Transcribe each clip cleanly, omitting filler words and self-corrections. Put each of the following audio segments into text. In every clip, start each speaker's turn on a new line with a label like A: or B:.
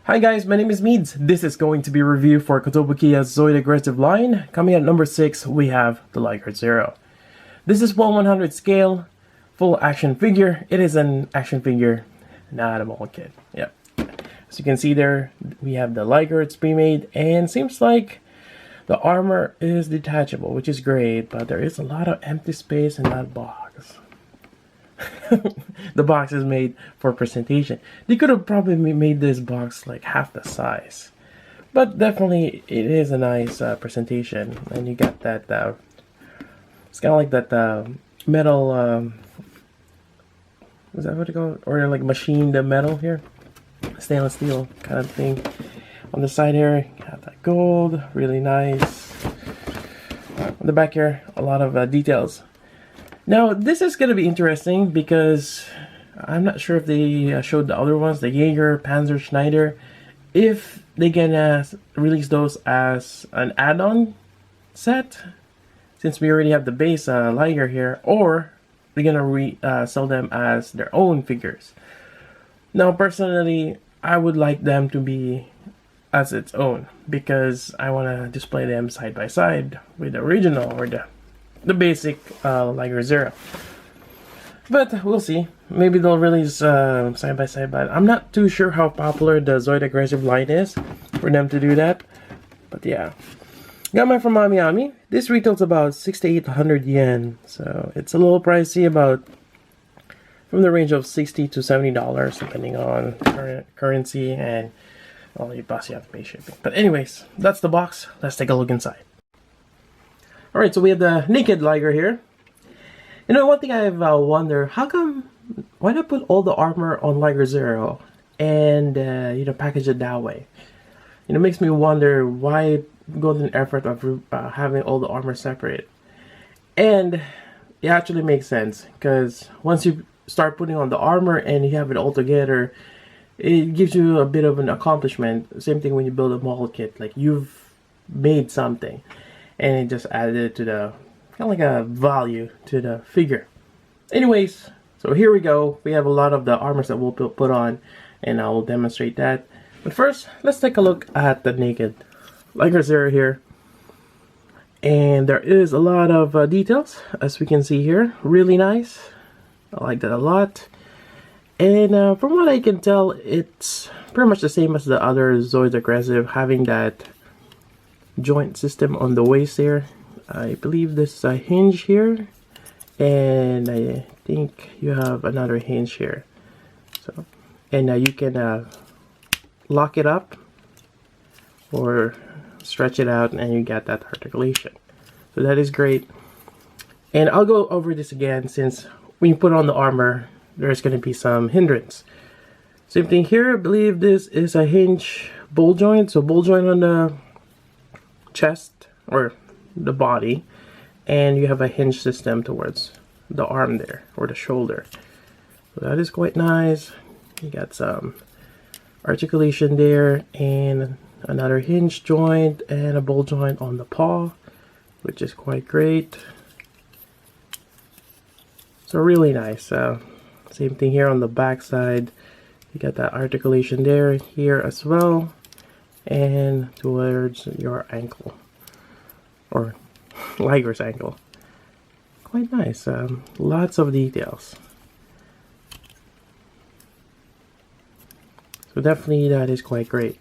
A: Hi guys, my name is Meads. This is going to be a review for Kotobukiya's Zoid aggressive line. Coming at number 6, we have the Liger Zero. This is 1/100 scale, full action figure. It is an action figure, not a mold kit. Yep. As you can see there, we have the Liger, it's pre-made, and seems like the armor is detachable, which is great, but there is a lot of empty space in that box. The box is made for presentation. They could have probably made this box like half the size, but definitely it is a nice presentation. And you got that it's kind of like that metal is that what you call it? Or like machined metal here, stainless steel kind of thing. On the side here, you got that gold, really nice. On the back here, a lot of details. Now, this is going to be interesting because I'm not sure if they showed the other ones, the Jaeger, Panzer, Schneider, if they can release those as an add-on set, since we already have the base Liger here, or they're going to sell them as their own figures. Now, personally, I would like them to be as its own because I want to display them side by side with the original or the basic Liger Zero. But we'll see. Maybe they'll release side by side, but I'm not too sure how popular the Zoid aggressive line is for them to do that. But yeah. Got mine from Amiami. This retails about 6 to 800 yen. So it's a little pricey, about from the range of $60 to $70 depending on current currency and all your plus you have to pay shipping. But anyways, that's the box. Let's take a look inside. Alright, so we have the naked Liger here. You know, one thing I've wondered, why not put all the armor on Liger Zero and, package it that way? It makes me wonder why go to an effort of having all the armor separate. And it actually makes sense, because once you start putting on the armor and you have it all together, it gives you a bit of an accomplishment. Same thing when you build a model kit, like you've made something. And it just added to the kind of like a value to the figure. Anyways, so here we go. We have a lot of the armors that we'll put on, and I will demonstrate that. But first, let's take a look at the naked Liger Zero here. And there is a lot of details, as we can see here. Really nice. I like that a lot. And from what I can tell, it's pretty much the same as the other Zoids aggressive, having that joint system on the waist there. I believe this is a hinge here, and I think you have another hinge here. So, and you can lock it up or stretch it out, and you get that articulation. So that is great. And I'll go over this again, since when you put on the armor, there's going to be some hindrance. Same thing here. I believe this is a hinge ball joint. So ball joint on the chest or the body, and you have a hinge system towards the arm there, or the shoulder. So that is quite nice. You got some articulation there, and another hinge joint and a ball joint on the paw, which is quite great. So really nice. Same thing here on the back side. You got that articulation there, here as well, and towards your ankle, or Liger's ankle. Quite nice. Lots of details. So definitely that is quite great.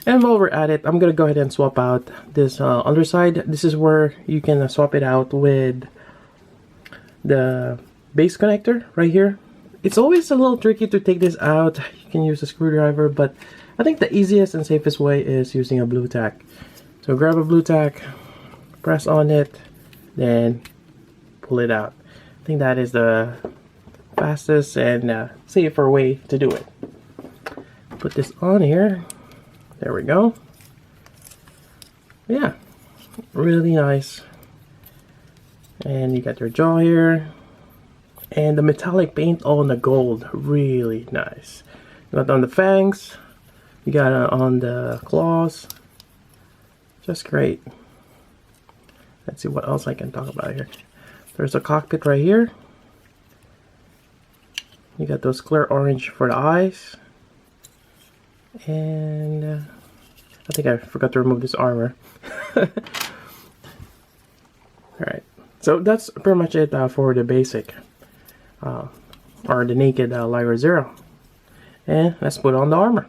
A: And while we're at it, I'm gonna go ahead and swap out this underside. This is where you can swap it out with the base connector right here. It's always a little tricky to take this out. You can use a screwdriver, but I think the easiest and safest way is using a blue tack. So grab a blue tack, press on it, then pull it out. I think that is the fastest and safer way to do it. Put this on here. There we go. Yeah, really nice. And you got your jaw here. And the metallic paint on the gold, really nice. You got it on the fangs, you got it on the claws, just great. Let's see what else I can talk about here. There's a cockpit right here. You got those clear orange for the eyes. And I think I forgot to remove this armor. Alright, so that's pretty much it for the basic, or the naked Liger Zero. And let's put on the armor.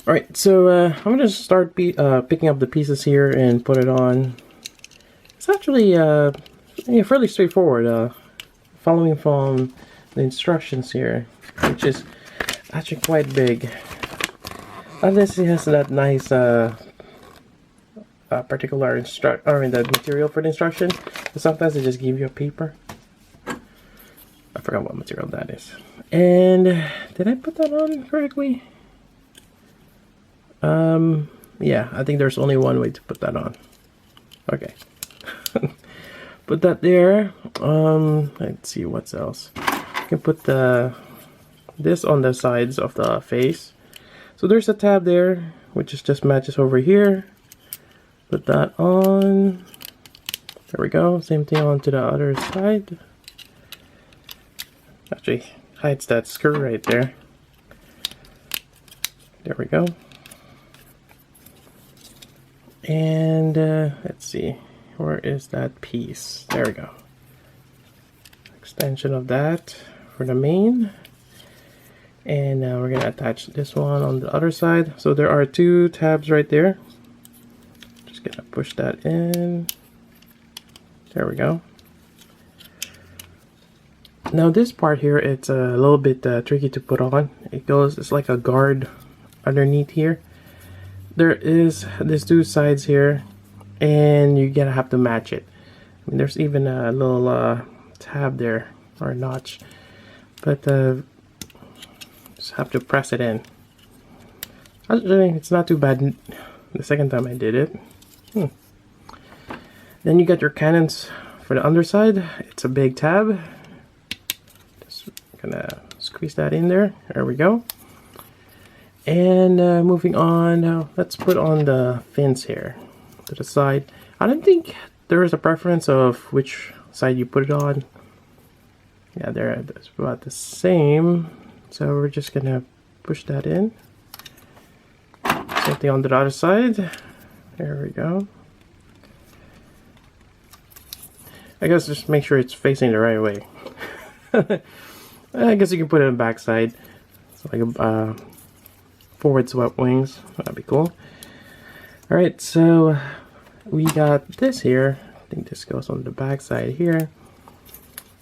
A: Alright, so I'm going to start picking up the pieces here and put it on. It's actually fairly straightforward, following from the instructions here, which is actually quite big. Unless it has that nice particular the material for the instruction. But sometimes they just give you a paper. I forgot what material that is. And did I put that on correctly? Yeah, I think there's only one way to put that on. Okay. Put that there. Let's see what else. You can put this on the sides of the face. So there's a tab there, which is just matches over here. Put that on. There we go. Same thing onto the other side. Actually, hides that screw right there. There we go. And let's see, where is that piece? There we go. Extension of that for the main. And now we're gonna attach this one on the other side. So there are two tabs right there. Just gonna push that in. There we go. Now this part here, it's a little bit tricky to put on. It's like a guard underneath here. There is these two sides here, and you're gonna have to match it. I mean, there's even a little tab there, or notch, but just have to press it in. Actually, it's not too bad the second time I did it. Then you got your cannons for the underside. It's a big tab. Just gonna squeeze that in there. There we go. And moving on, now let's put on the fins here to the side. I don't think there is a preference of which side you put it on. Yeah, that's about the same. So we're just gonna push that in. Same thing on the other side. There we go. I guess just make sure it's facing the right way. I guess you can put it on the back side. It's like a forward swept wings. That'd be cool. Alright, so we got this here. I think this goes on the back side here.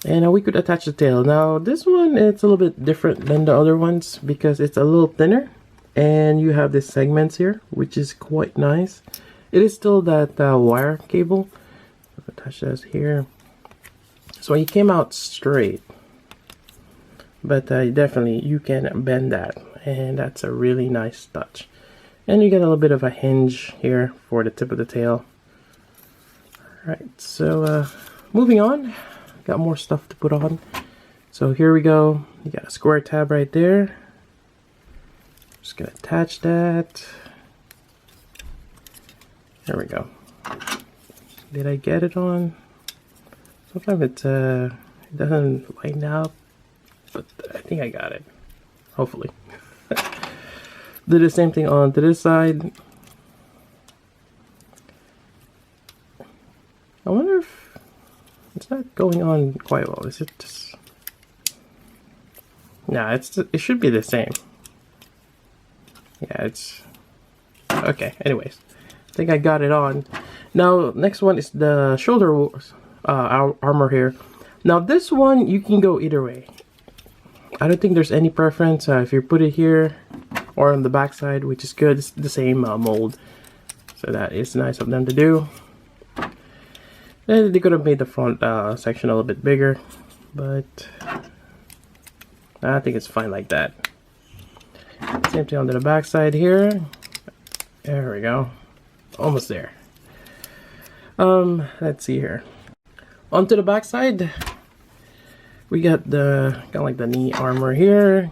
A: And we could attach the tail. Now this one, it's a little bit different than the other ones because it's a little thinner. And you have these segments here, which is quite nice. It is still that wire cable. Attach this here. So it came out straight. But definitely you can bend that. And that's a really nice touch. And you get a little bit of a hinge here for the tip of the tail. Alright, so moving on. Got more stuff to put on. So here we go. You got a square tab right there. Just gonna attach that. There we go. Did I get it on? Sometimes it doesn't line up, but I think I got it. Hopefully. Do the same thing on to this side. I wonder if it's not going on quite well. Is it just? Nah, it should be the same. Yeah, it's okay. Anyways, I think I got it on. Now, next one is the shoulder armor here. Now, this one you can go either way. I don't think there's any preference if you put it here or on the back side, which is good. It's the same mold, so that is nice of them to do. And they could have made the front section a little bit bigger, but I think it's fine like that. Same thing on the back side here. There we go, almost there. Let's see here. Onto the back side, we got the kind of like the knee armor here.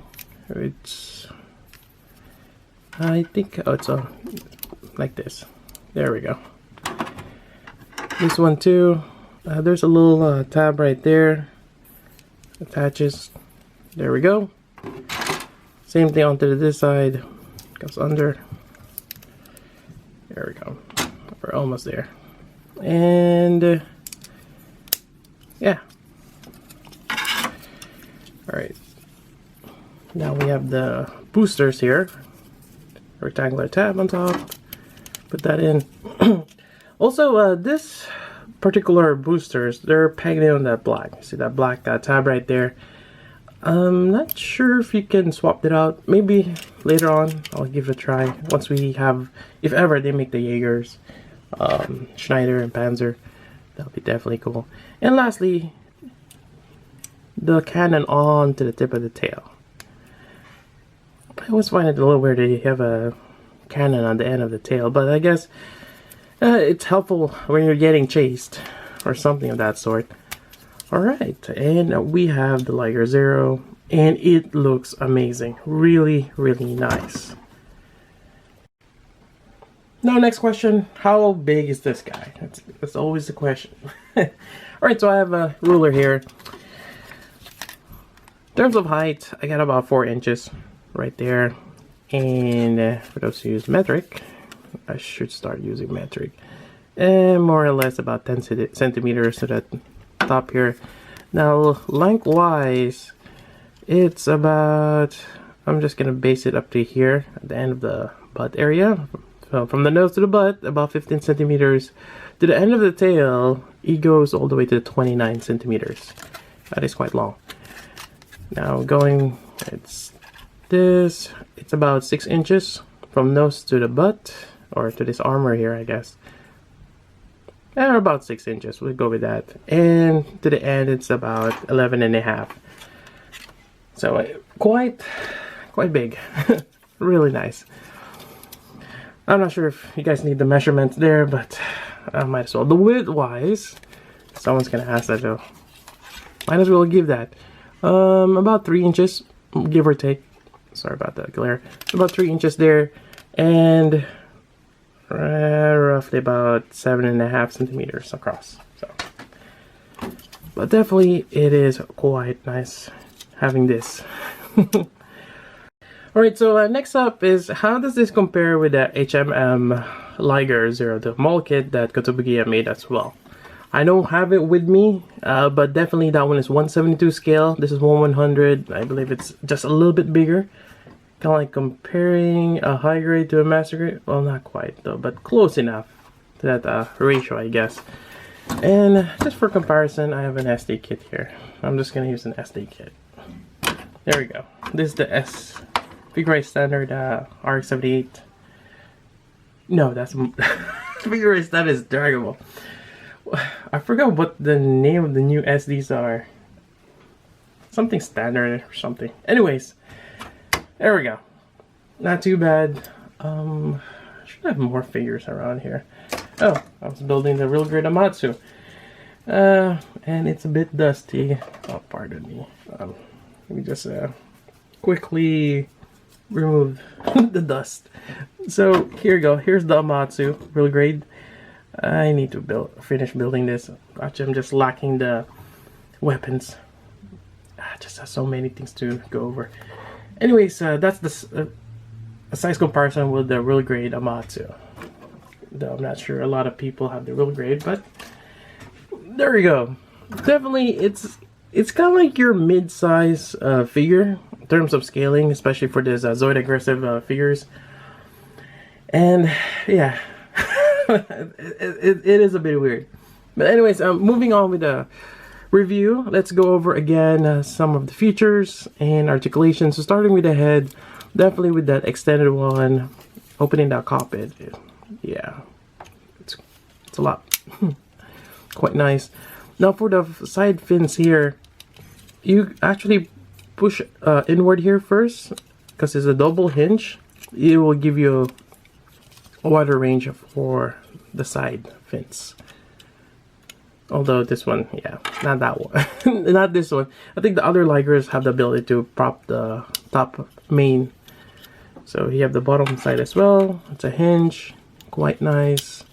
A: It's I think it's like this. There we go. This one too. There's a little tab right there. Attaches. There we go. Same thing onto this side. Goes under. There we go. We're almost there. And yeah. Alright. Now we have the boosters here. Rectangular tab on top. Put that in. Also, this particular boosters, they're pegged in on that black. See that black tab right there? I'm not sure if you can swap it out. Maybe later on I'll give it a try. Once we have, if ever they make the Jaegers, Schneider and Panzer, that'll be definitely cool. And lastly, the cannon on to the tip of the tail. I always find it a little weird that you have a cannon on the end of the tail, but I guess it's helpful when you're getting chased or something of that sort. Alright, and we have the Liger Zero, and it looks amazing. Really, really nice. Now, next question, how big is this guy? That's always the question. Alright, so I have a ruler here. In terms of height, I got about 4 inches right there. And for those who use metric, I should start using metric. And more or less about 10 centimeters to that top here. Now, lengthwise, it's about, I'm just gonna base it up to here at the end of the butt area. So from the nose to the butt, about 15 centimeters. To the end of the tail, it goes all the way to 29 centimeters. That is quite long. Now going, it's this, it's about 6 inches from nose to the butt, or to this armor here, I guess. Or about 6 inches, we'll go with that. And to the end, it's about 11.5. So quite big. Really nice. I'm not sure if you guys need the measurements there, but I might as well. The width wise, someone's gonna ask that though. Might as well give that. About 3 inches, give or take. Sorry about that glare. About 3 inches there, and roughly about 7.5 centimeters across. So, but definitely it is quite nice having this. Alright, so next up is, how does this compare with the HMM Liger Zero, the mall kit that Kotobukiya made as well? I don't have it with me, but definitely that one is 172 scale. This is 1/100. I believe it's just a little bit bigger. Kind of like comparing a high grade to a master grade. Well, not quite though, but close enough to that ratio, I guess. And just for comparison, I have an SD kit here. I'm just gonna use an SD kit. There we go. This is the figure eight standard RX-78. No, that's figure eight standard is Dragon Ball. I forgot what the name of the new SDs are. Something standard or something. Anyways, there we go. Not too bad. I should have more figures around here. Oh, I was building the real great Amatsu. And it's a bit dusty. Oh, pardon me. Let me just quickly remove the dust. So here you go. Here's the Amatsu, real grade. I need to finish building this. Actually, I'm just lacking the weapons. I just have so many things to go over. Anyways, that's the size comparison with the real grade Amatsu. Though I'm not sure a lot of people have the real grade, but there you go. Definitely, it's kind of like your mid-size figure in terms of scaling, especially for this Zoid aggressive figures. And yeah. it is a bit weird, but anyways, moving on with the review, let's go over again some of the features and articulation. So starting with the head, definitely with that extended one, opening that cockpit, yeah, it's a lot. Quite nice. Now for the side fins here, you actually push inward here first, because it's a double hinge. It will give you a wider range for the side fins. Although this one, yeah, not that one. Not this one. I think the other Ligers have the ability to prop the top main. So you have the bottom side as well. It's a hinge, quite nice.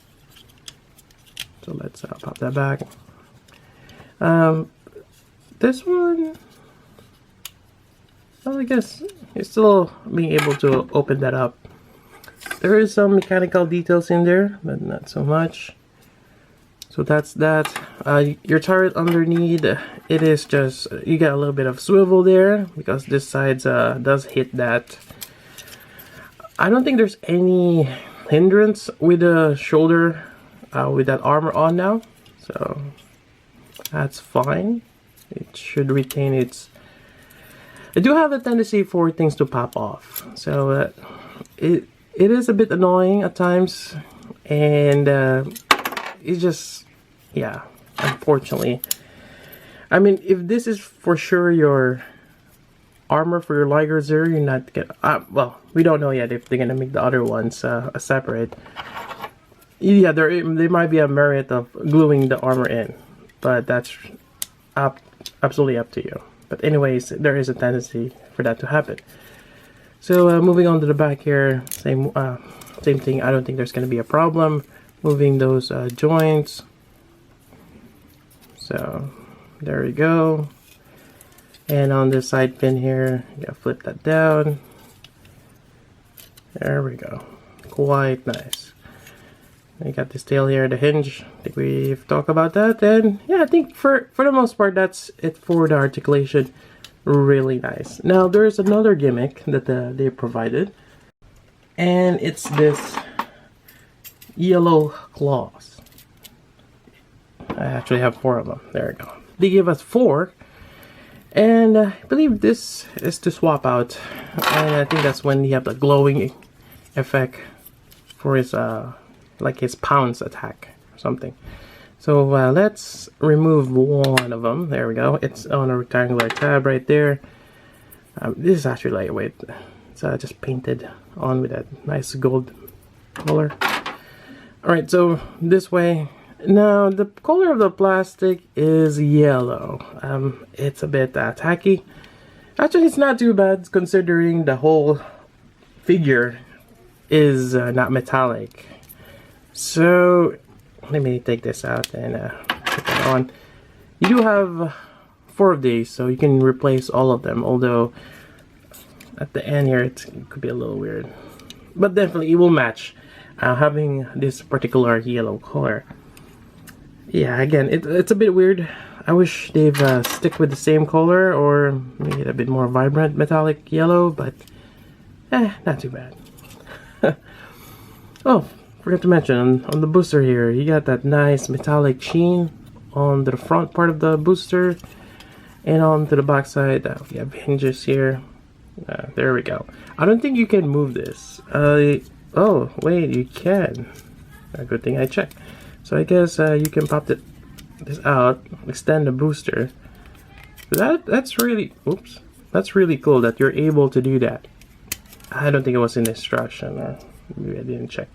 A: So let's pop that back. This one, Well, I guess you're still being able to open that up. There is some mechanical details in there, but not so much. So that's that. Your turret underneath, it is just, you got a little bit of swivel there because this side does hit that. I don't think there's any hindrance with the shoulder with that armor on now, so that's fine. It should retain its. I do have a tendency for things to pop off, so it is a bit annoying at times, and it's just, yeah, unfortunately. I mean, if this is for sure your armor for your Liger Zero, you're not gonna, well, we don't know yet if they're gonna make the other ones separate. Yeah, there might be a merit of gluing the armor in, but that's absolutely up to you. But anyways, there is a tendency for that to happen. So moving on to the back here, same thing. I don't think there's gonna be a problem moving those joints. So there we go. And on this side pin here, you gotta flip that down. There we go. Quite nice. You got this tail here, the hinge. I think we've talked about that. And yeah, I think for the most part, that's it for the articulation. Really nice. Now, there's another gimmick that they provided. And it's this yellow claws. I actually have 4 of them. There we go. They give us 4. And I believe this is to swap out. And I think that's when you have the glowing effect for his like his pounce attack or something. So let's remove one of them. There we go. It's on a rectangular tab right there. This is actually lightweight. It's just painted on with that nice gold color. Alright, so this way. Now the color of the plastic is yellow. It's a bit tacky. Actually, it's not too bad considering the whole figure is not metallic. So let me take this out and put that on. You do have 4 of these, so you can replace all of them, although at the end here it could be a little weird, but definitely it will match having this particular yellow color. Yeah, again, it's a bit weird. I wish they've stick with the same color or make it a bit more vibrant metallic yellow, but not too bad. Oh, forgot to mention, on the booster here, you got that nice metallic sheen on the front part of the booster, and on to the back side, we have hinges here. There we go. I don't think you can move this. Oh, wait, you can. A good thing I checked. So I guess you can pop this out, extend the booster. That's really, oops, that's really cool that you're able to do that. I don't think it was in the instruction, or maybe I didn't check.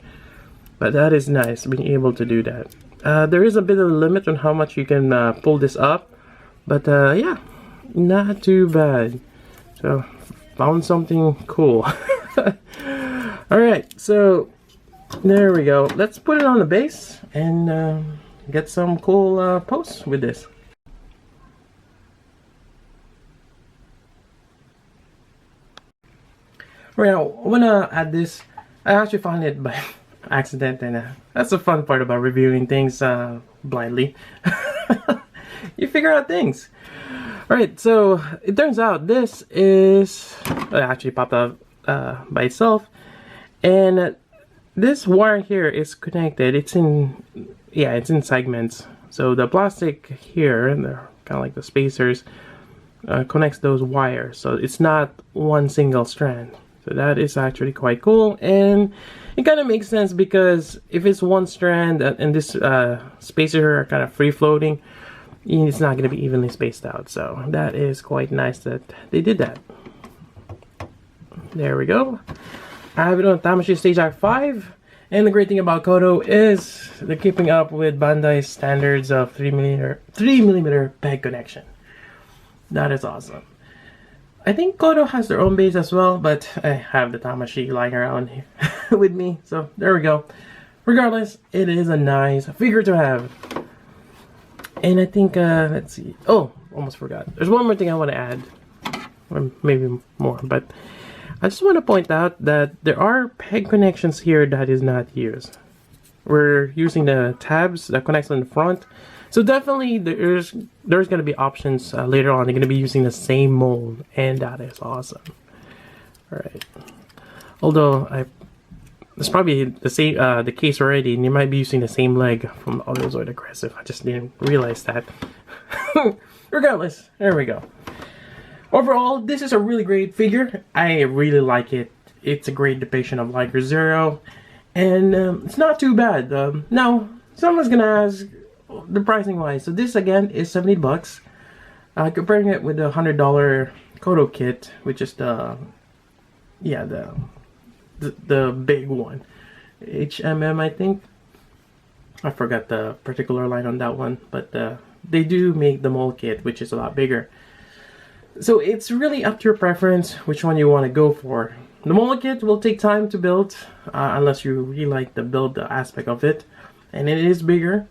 A: But that is nice, being able to do that. There is a bit of a limit on how much you can pull this up, but yeah, not too bad. So found something cool. Alright, so there we go. Let's put it on the base and get some cool posts with this. Right now, I wanna add this. I actually found it by accident, and that's the fun part about reviewing things blindly. You figure out things. Alright, so it turns out this is it actually popped out by itself, and this wire here is connected. It's in, yeah, it's in segments. So the plastic here, and they're kind of like the spacers, connects those wires. So it's not one single strand. So that is actually quite cool, and it kind of makes sense because if it's one strand and this spacer are kind of free floating, it's not going to be evenly spaced out. So that is quite nice that they did that. There we go. I have it on Tamashii Stage Act 5, and the great thing about Kodo is they're keeping up with Bandai's standards of 3mm peg connection. That is awesome. I think Kodo has their own base as well, but I have the Tamashii lying around here with me, so there we go. Regardless, it is a nice figure to have. And I think, let's see. Oh, almost forgot. There's one more thing I want to add. or maybe more. But I just want to point out that there are peg connections here that is not used. We're using the tabs that connects on the front, so definitely there's going to be options later on. They're going to be using the same mold, and that is awesome. All right. Although it's probably the same the case already, and you might be using the same leg from the other Zoid Aggressive. I just didn't realize that. Regardless, there we go. Overall, this is a really great figure. I really like it. It's a great depiction of Liger Zero, and it's not too bad. Now, someone's gonna ask the pricing wise. So this again is $70. Comparing it with the $100 Kodo kit, which is the big one, HMM, I think. I forgot the particular line on that one, but they do make the mold kit, which is a lot bigger. So it's really up to your preference which one you want to go for. The mold kit will take time to build, unless you really like the build aspect of it, and it is bigger.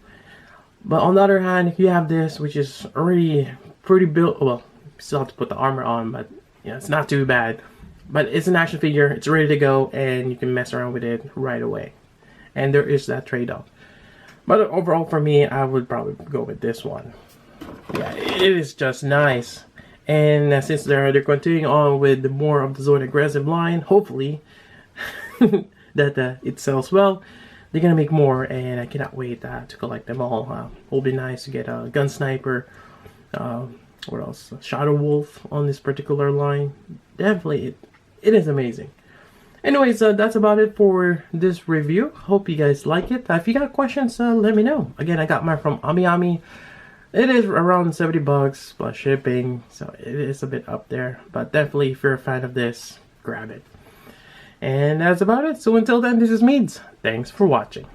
A: But on the other hand, if you have this, which is already pretty built, well, you still have to put the armor on, but yeah, it's not too bad. But it's an action figure, it's ready to go, and you can mess around with it right away. And there is that trade-off. But overall for me, I would probably go with this one. Yeah, it is just nice. And since they're continuing on with more of the Zoid Aggressive line, hopefully that it sells well, they're gonna make more, and I cannot wait to collect them all. It'll be nice to get a Gun Sniper, what else? Shadow Wolf on this particular line. Definitely, it is amazing. Anyways, that's about it for this review. Hope you guys like it. If you got questions, let me know. Again, I got mine from Amiami. It is around $70 plus shipping, so it is a bit up there. But definitely, if you're a fan of this, grab it. And that's about it. So until then, this is Meads. Thanks for watching.